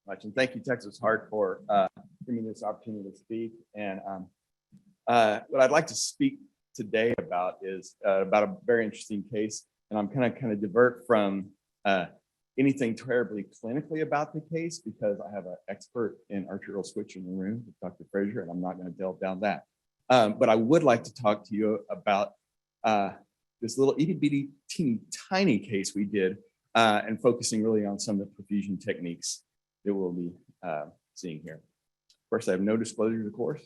much. And thank you, Texas Heart, for giving me this opportunity to speak. And what I'd like to speak today about is about a very interesting case. And I'm kind of divert from anything terribly clinically about the case because I have an expert in arterial switch in the room, Dr. Frazier, and I'm not going to delve down that. But I would like to talk to you about this little itty bitty teeny tiny case we did and focusing really on some of the perfusion techniques that we'll be seeing here. First, I have no disclosures, of course.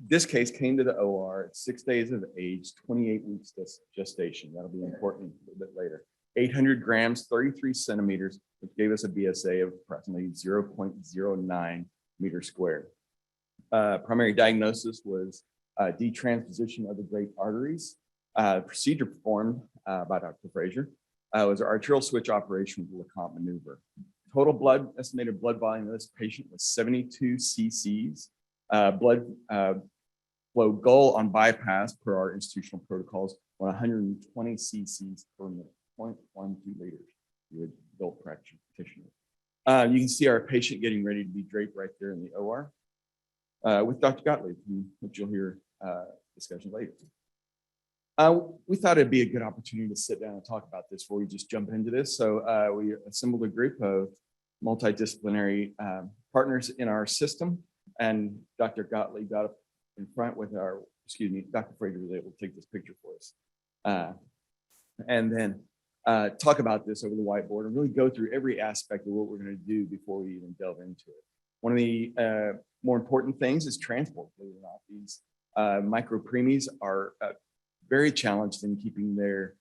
This case came to the OR at 6 days of age, 28 weeks gestation. That'll be important a little bit later. 800 grams, 33 centimeters, which gave us a BSA of approximately 0.09 meters squared. Primary diagnosis was detransposition of the great arteries. Procedure performed by Dr. Frazier was an arterial switch operation with the LeCompte maneuver. Total estimated blood volume of this patient was 72 cc's. Blood flow goal on bypass per our institutional protocols, 120 cc's per minute, 0.12 liters. You would adult practitioner. You can see our patient getting ready to be draped right there in the OR with Dr. Gottlieb, which you'll hear discussion later. We thought it'd be a good opportunity to sit down and talk about this before we just jump into this. So we assembled a group of multidisciplinary partners in our system, and Dr. Gottlieb got up in front with our, Dr. Frazier was able to take this picture for us. And then talk about this over the whiteboard and really go through every aspect of what we're going to do before we even delve into it. One of the more important things is transport, believe it or not. These micropremies are very challenged in keeping their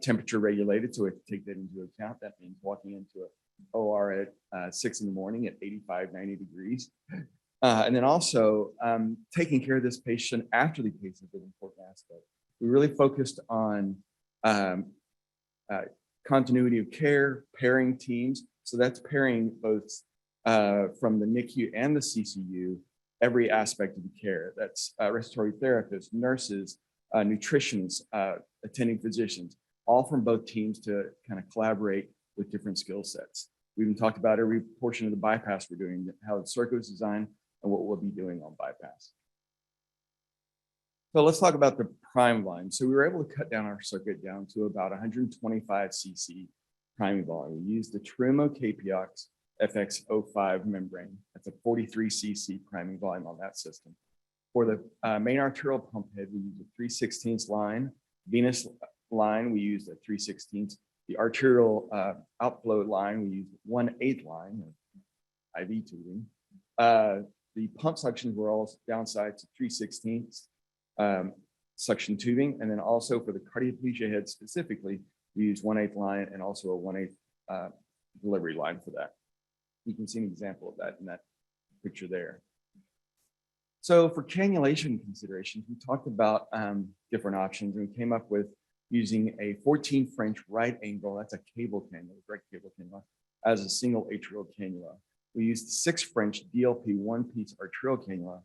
temperature regulated, so we have to take that into account. That means walking into an OR at 6 in the morning at 85, 90 degrees. And then also taking care of this patient after the case is an important aspect. We really focused on continuity of care, pairing teams. So that's pairing both from the NICU and the CCU, every aspect of the care. That's respiratory therapists, nurses, nutritionists, attending physicians, all from both teams to kind of collaborate with different skill sets. We even talked about every portion of the bypass we're doing, how the circuit was designed, and what we'll be doing on bypass. So let's talk about the prime volume. So we were able to cut down our circuit down to about 125 cc priming volume. We used the Terumo KPOX FX05 membrane. That's a 43 cc priming volume on that system. For the main arterial pump head, we used a 3/16 line. Venous line, we used a 3/16. The arterial outflow line, we used 1/8 line, IV tubing. The pump sections were all downside to 3/16 suction tubing. And then also for the cardioplegia head specifically, we used 1/8 line and also a 1/8 delivery line for that. You can see an example of that in that picture there. So for cannulation considerations, we talked about different options, and we came up with using a 14 French right angle, that's a cable cannula, direct cable cannula, as a single atrial cannula. We used 6 French DLP one-piece arterial cannula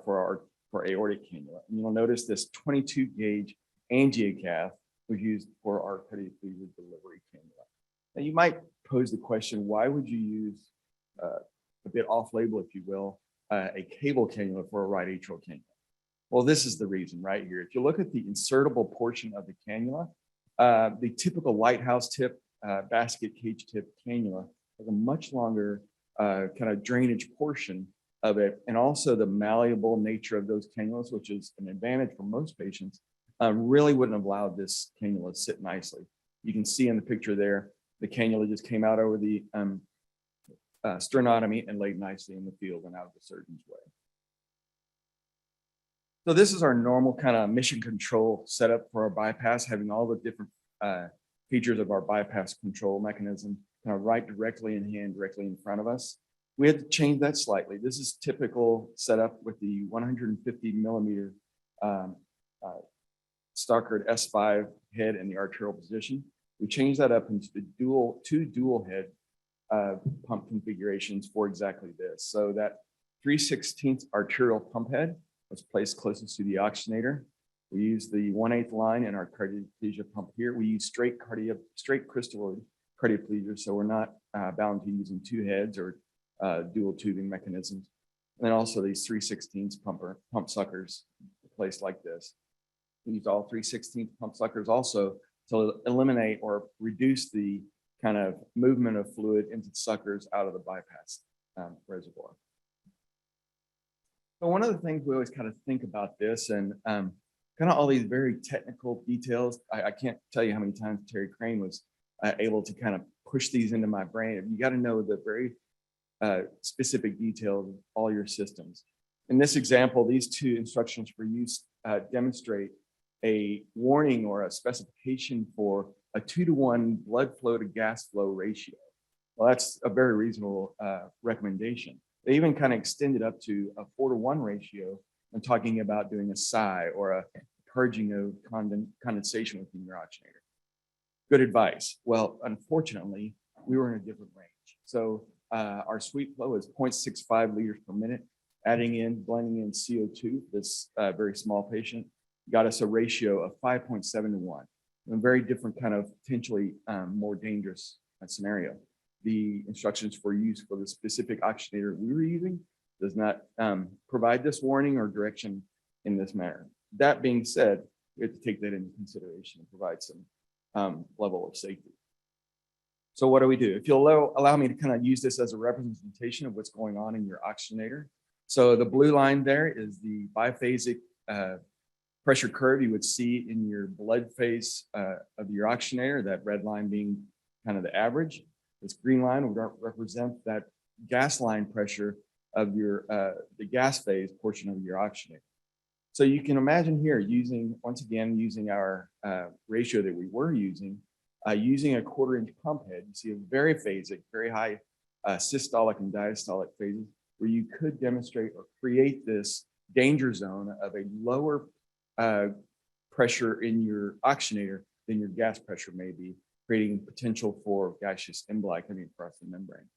for aortic cannula. And you'll notice this 22 gauge angiocath was used for our cardioplegia delivery cannula. Now you might pose the question, why would you use a bit off-label, if you will, a cable cannula for a right atrial cannula? Well, this is the reason right here. If you look at the insertable portion of the cannula, the typical lighthouse tip, basket cage tip cannula has a much longer kind of drainage portion of it. And also the malleable nature of those cannulas, which is an advantage for most patients, really wouldn't have allowed this cannula to sit nicely. You can see in the picture there, the cannula just came out over the sternotomy and laid nicely in the field and out of the surgeon's way. So this is our normal kind of mission control setup for our bypass, having all the different features of our bypass control mechanism kind of right directly in hand, directly in front of us. We had to change that slightly. This is typical setup with the 150 millimeter Stockard S5 head in the arterial position. We changed that up into the two dual head pump configurations for exactly this. So that 3/16 arterial pump head was placed closest to the oxygenator. We used the 1/8 line in our cardioplegia pump here. We use straight crystalloid cardioplegia, so we're not bound to using two heads or dual tubing mechanisms. And then also these 3/16 pump suckers placed like this. We use all 3/16 pump suckers also to eliminate or reduce the kind of movement of fluid into the suckers out of the bypass reservoir. So one of the things we always kind of think about this, and kind of all these very technical details, I can't tell you how many times Terry Crane was able to kind of push these into my brain. You got to know the very specific details of all your systems. In this example, these two instructions for use demonstrate a warning or a specification for a 2-to-1 blood flow to gas flow ratio. Well, that's a very reasonable recommendation. They even kind of extended up to a 4-to-1 ratio when talking about doing a sigh or a purging of condensation within your oxygenator. Good advice. Well, unfortunately, we were in a different range. So our sweep flow is 0.65 liters per minute. Blending in CO2, this very small patient, got us a ratio of 5.7-to-1. A very different kind of potentially more dangerous scenario. The instructions for use for the specific oxygenator we were using does not provide this warning or direction in this manner. That being said, we have to take that into consideration and provide some level of safety. So what do we do? If you'll allow me to kind of use this as a representation of what's going on in your oxygenator. So the blue line there is the biphasic pressure curve you would see in your blood phase of your oxygenator, that red line being kind of the average. This green line would represent that gas line pressure of your the gas phase portion of your oxygenator. So you can imagine here once again using our ratio that we were using a 1/4-inch pump head. You see a very phasic, very high systolic and diastolic phases where you could demonstrate or create this danger zone of a lower pressure in your oxygenator than your gas pressure may be, creating potential for gaseous emboli coming across the membrane.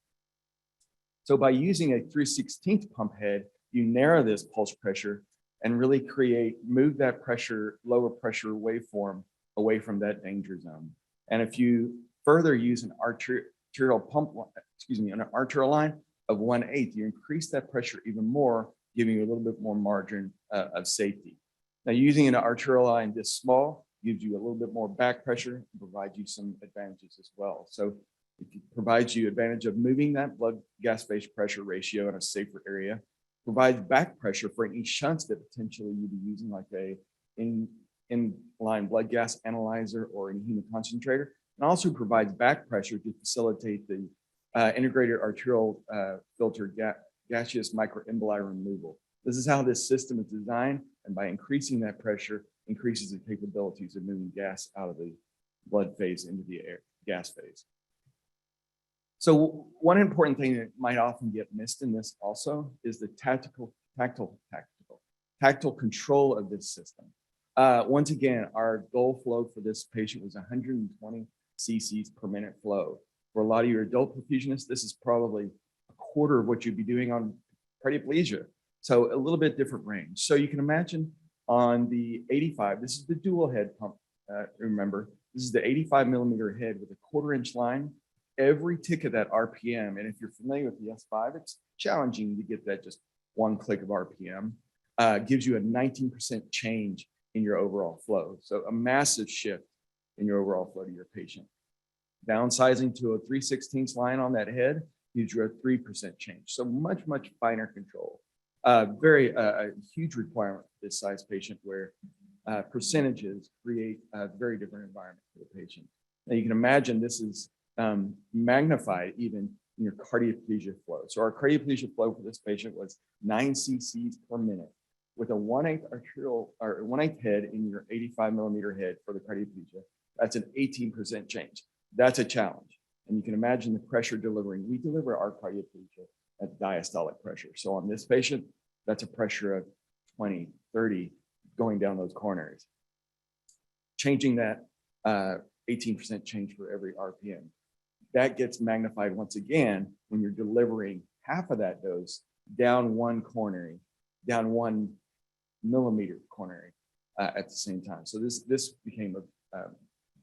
So by using a 3/16 pump head, you narrow this pulse pressure and really move that pressure, lower pressure waveform away from that danger zone. And if you further use an arterial line of 1/8, you increase that pressure even more, giving you a little bit more margin of safety. Now, using an arterial line this small gives you a little bit more back pressure and provides you some advantages as well. So it provides you advantage of moving that blood gas phase pressure ratio in a safer area, provides back pressure for any shunts that potentially you'd be using, like a in-line blood gas analyzer or a hemoconcentrator, and also provides back pressure to facilitate the integrated arterial filter gaseous microemboli removal. This is how this system is designed, and by increasing that pressure, increases the capabilities of moving gas out of the blood phase into the gas phase. So one important thing that might often get missed in this also is the tactile control of this system. Once again, our goal flow for this patient was 120 cc's per minute flow. For a lot of your adult perfusionists, this is probably a quarter of what you'd be doing on cardioplegia. So a little bit different range. So you can imagine on the 85, this is the dual head pump, remember, this is the 85 millimeter head with a 1/4-inch line. Every tick of that RPM, and if you're familiar with the S5, it's challenging to get that just one click of RPM, gives you a 19% change in your overall flow. So a massive shift in your overall flow to your patient. Downsizing to a 3/16 line on that head gives you a 3% change. So much, much finer control. A huge requirement for this size patient where percentages create a very different environment for the patient. Now you can imagine this is magnified even in your cardioplegia flow. So our cardioplegia flow for this patient was 9 cc's per minute with a 1/8 arterial or 1/8 head in your 85 millimeter head for the cardioplegia. That's an 18% change. That's a challenge. And you can imagine the pressure delivering. We deliver our cardioplegia at diastolic pressure. So on this patient, that's a pressure of 20, 30 going down those coronaries. Changing that 18% change for every RPM. That gets magnified once again when you're delivering half of that dose down one coronary, down 1 millimeter coronary at the same time. So this became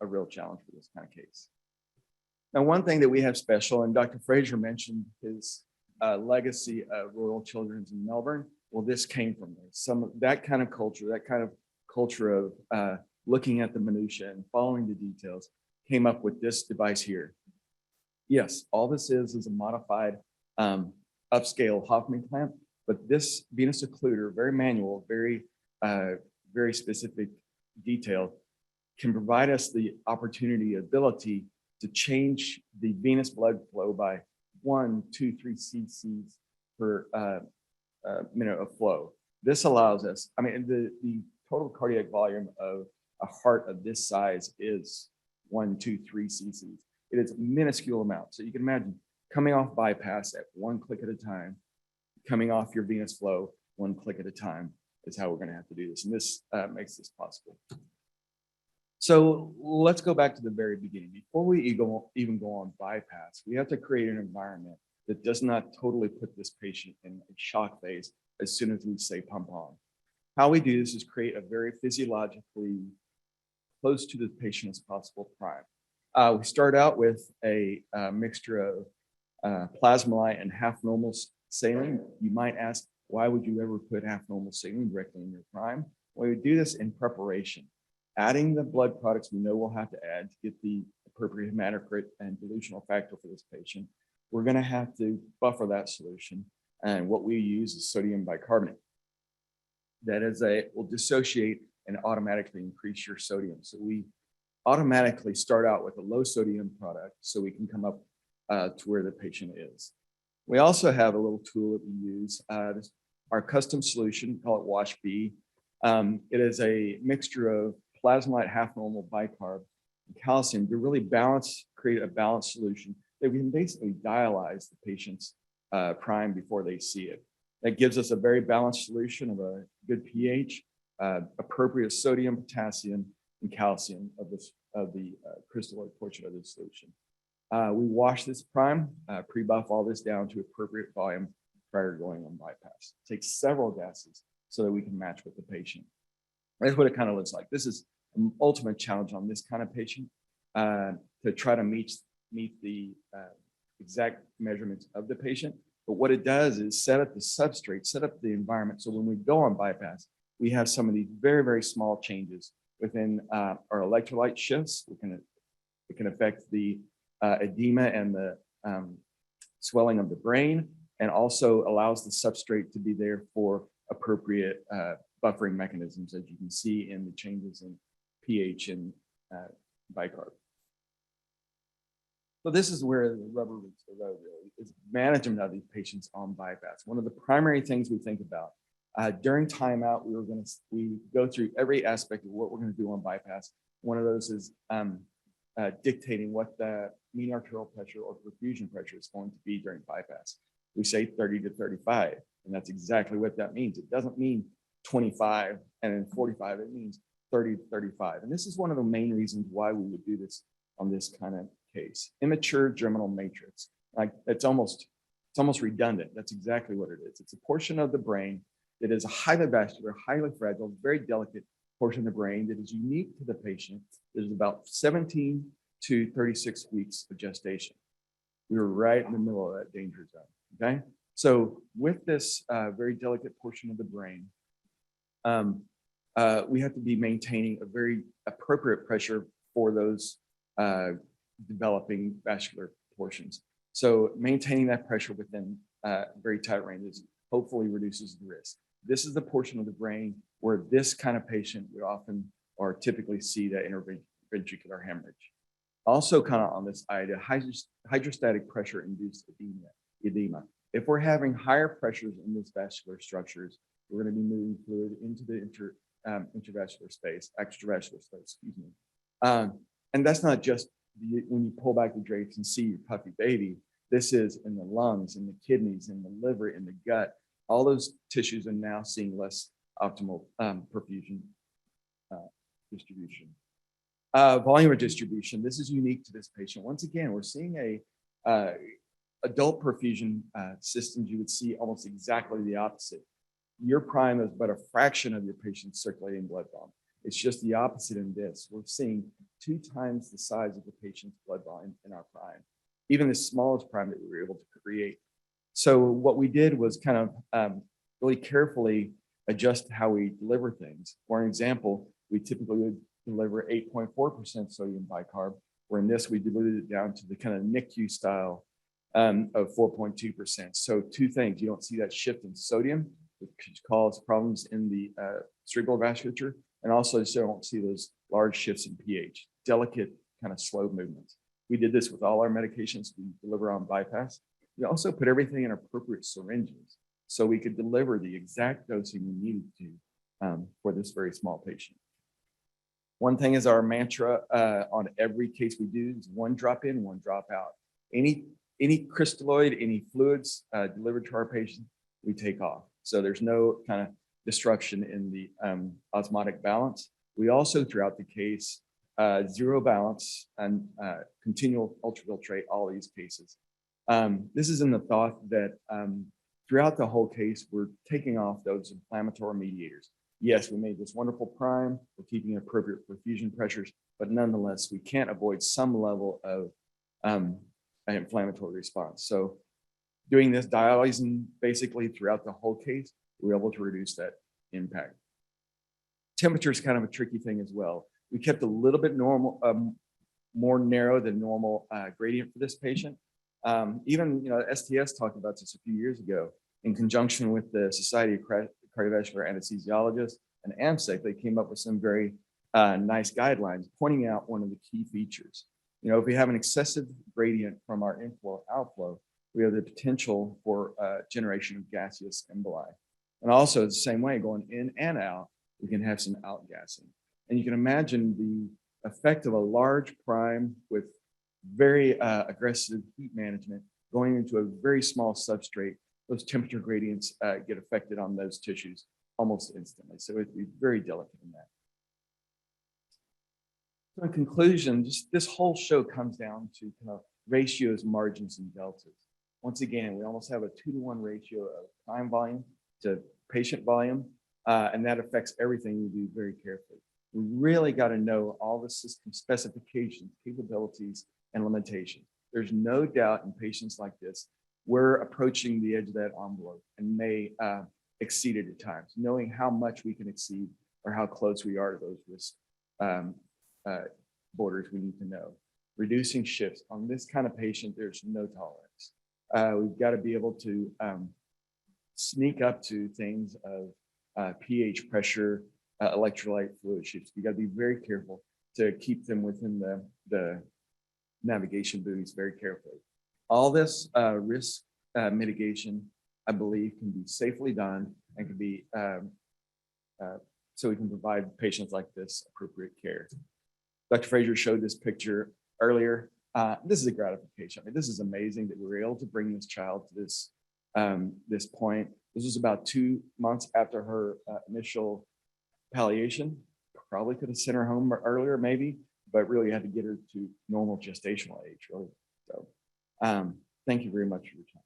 a real challenge for this kind of case. Now, one thing that we have special, and Dr. Fraser mentioned his legacy of Royal Children's in Melbourne. Well, this came from there. Some of that kind of culture of looking at the minutia and following the details came up with this device here. Yes, all this is a modified upscale Hoffman clamp, but this venous occluder, very manual, very specific detail, can provide us the ability to change the venous blood flow by 1, 2, 3 cc's per minute of flow. This allows us, I mean, the total cardiac volume of a heart of this size is 1, 2, 3 cc's. It is a minuscule amount. So you can imagine coming off bypass at 1 click at a time, coming off your venous flow 1 click at a time is how we're going to have to do this. And this makes this possible. So let's go back to the very beginning. Before we even go on bypass, we have to create an environment that does not totally put this patient in a shock phase as soon as we say pump on. How we do this is create a very physiologically close to the patient as possible prime. We start out with a mixture of plasmolite and half normal saline. You might ask, why would you ever put half normal saline directly in your prime? Well, we do this in preparation. Adding the blood products we know we'll have to add to get the appropriate hematocrit and dilutional factor for this patient. We're going to have to buffer that solution. And what we use is sodium bicarbonate. That is will dissociate and automatically increase your sodium. So we automatically start out with a low sodium product so we can come up to where the patient is. We also have a little tool that we use, our custom solution, call it Wash B. It is a mixture of plasmolite, half normal, bicarb, and calcium to really create a balanced solution that we can basically dialyze the patient's prime before they see it. That gives us a very balanced solution of a good pH, appropriate sodium, potassium, and calcium of the crystalloid portion of the solution. We wash this prime, pre-buff all this down to appropriate volume prior to going on bypass. It takes several gases so that we can match with the patient. That's what it kind of looks like. This is an ultimate challenge on this kind of patient to try to meet the exact measurements of the patient. But what it does is set up the substrate, set up the environment. So when we go on bypass, we have some of these very, very small changes within our electrolyte shifts. It can affect the edema and the swelling of the brain, and also allows the substrate to be there for appropriate buffering mechanisms, as you can see in the changes in pH and bicarb. So this is where the rubber meets the road, really, is management of these patients on bypass. One of the primary things we think about during timeout, we go through every aspect of what we're going to do on bypass. One of those is dictating what the mean arterial pressure or perfusion pressure is going to be during bypass. We say 30 to 35, and that's exactly what that means. It doesn't mean 25 and then 45, it means 30 to 35. And this is one of the main reasons why we would do this on this kind of case. Immature germinal matrix, like it's almost redundant. That's exactly what it is. It's a portion of the brain that is a highly vascular, highly fragile, very delicate portion of the brain that is unique to the patient. There's about 17 to 36 weeks of gestation. We were right in the middle of that danger zone, okay? So with this very delicate portion of the brain, we have to be maintaining a very appropriate pressure for those developing vascular portions. So maintaining that pressure within very tight ranges hopefully reduces the risk. This is the portion of the brain where this kind of patient would often or typically see that interventricular hemorrhage. Also kind of on this idea, hydrostatic pressure induced edema. If we're having higher pressures in these vascular structures, we're going to be moving fluid into the intravascular space, extravascular space, excuse me. And that's not just when you pull back the drapes and see your puffy baby. This is in the lungs, in the kidneys, in the liver, in the gut. All those tissues are now seeing less optimal perfusion distribution. Volume of distribution, this is unique to this patient. Once again, we're seeing a adult perfusion systems, you would see almost exactly the opposite. Your prime is but a fraction of your patient's circulating blood volume. It's just the opposite in this. We're seeing 2 times the size of the patient's blood volume in our prime, even the smallest prime that we were able to create. So what we did was kind of really carefully adjust how we deliver things. For an example, we typically would deliver 8.4% sodium bicarb, where in this we diluted it down to the kind of NICU style of 4.2%. So 2 things: you don't see that shift in sodium, which could cause problems in the cerebral vasculature, and also you don't see those large shifts in pH, delicate kind of slow movements. We did this with all our medications we deliver on bypass. We also put everything in appropriate syringes so we could deliver the exact dosing we needed to for this very small patient. One thing is our mantra on every case we do is 1 drop in, 1 drop out. Any crystalloid, any fluids delivered to our patient, we take off. So there's no kind of destruction in the osmotic balance. We also, throughout the case, 0 balance and continual ultrafiltrate all these cases. This is in the thought that throughout the whole case, we're taking off those inflammatory mediators. Yes, we made this wonderful prime, we're keeping appropriate perfusion pressures, but nonetheless, we can't avoid some level of an inflammatory response. So doing this dialyzing basically throughout the whole case, we're able to reduce that impact. Temperature is kind of a tricky thing as well. We kept a little bit normal, more narrow than normal gradient for this patient. Even, STS talked about this a few years ago in conjunction with the Society of Cardiovascular Anesthesiologists and AMSEC. They came up with some very nice guidelines pointing out one of the key features. If we have an excessive gradient from our inflow outflow, we have the potential for generation of gaseous emboli. And also the same way, going in and out, we can have some outgassing. And you can imagine the effect of a large prime with very aggressive heat management going into a very small substrate. Those temperature gradients get affected on those tissues almost instantly. So it'd be very delicate in that. So in conclusion, just this whole show comes down to kind of ratios, margins, and deltas. Once again, we almost have a 2-to-1 ratio of prime volume to patient volume, and that affects everything we do very carefully. We really got to know all the system specifications, capabilities, and limitations. There's no doubt in patients like this, we're approaching the edge of that envelope and may exceed it at times. Knowing how much we can exceed or how close we are to those risk borders, we need to know. Reducing shifts. On this kind of patient, there's no tolerance. We've got to be able to sneak up to things of pH, pressure, electrolyte, fluid shifts. We got to be very careful to keep them within the navigation buoys very carefully. All this risk mitigation, I believe, can be safely done and can be so we can provide patients like this appropriate care. Dr. Fraser showed this picture earlier. This is a gratification. I mean, this is amazing that we were able to bring this child to this point. This was about 2 months after her initial palliation. Probably could have sent her home earlier, maybe, but really had to get her to normal gestational age, really. So thank you very much for your time.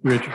Richard.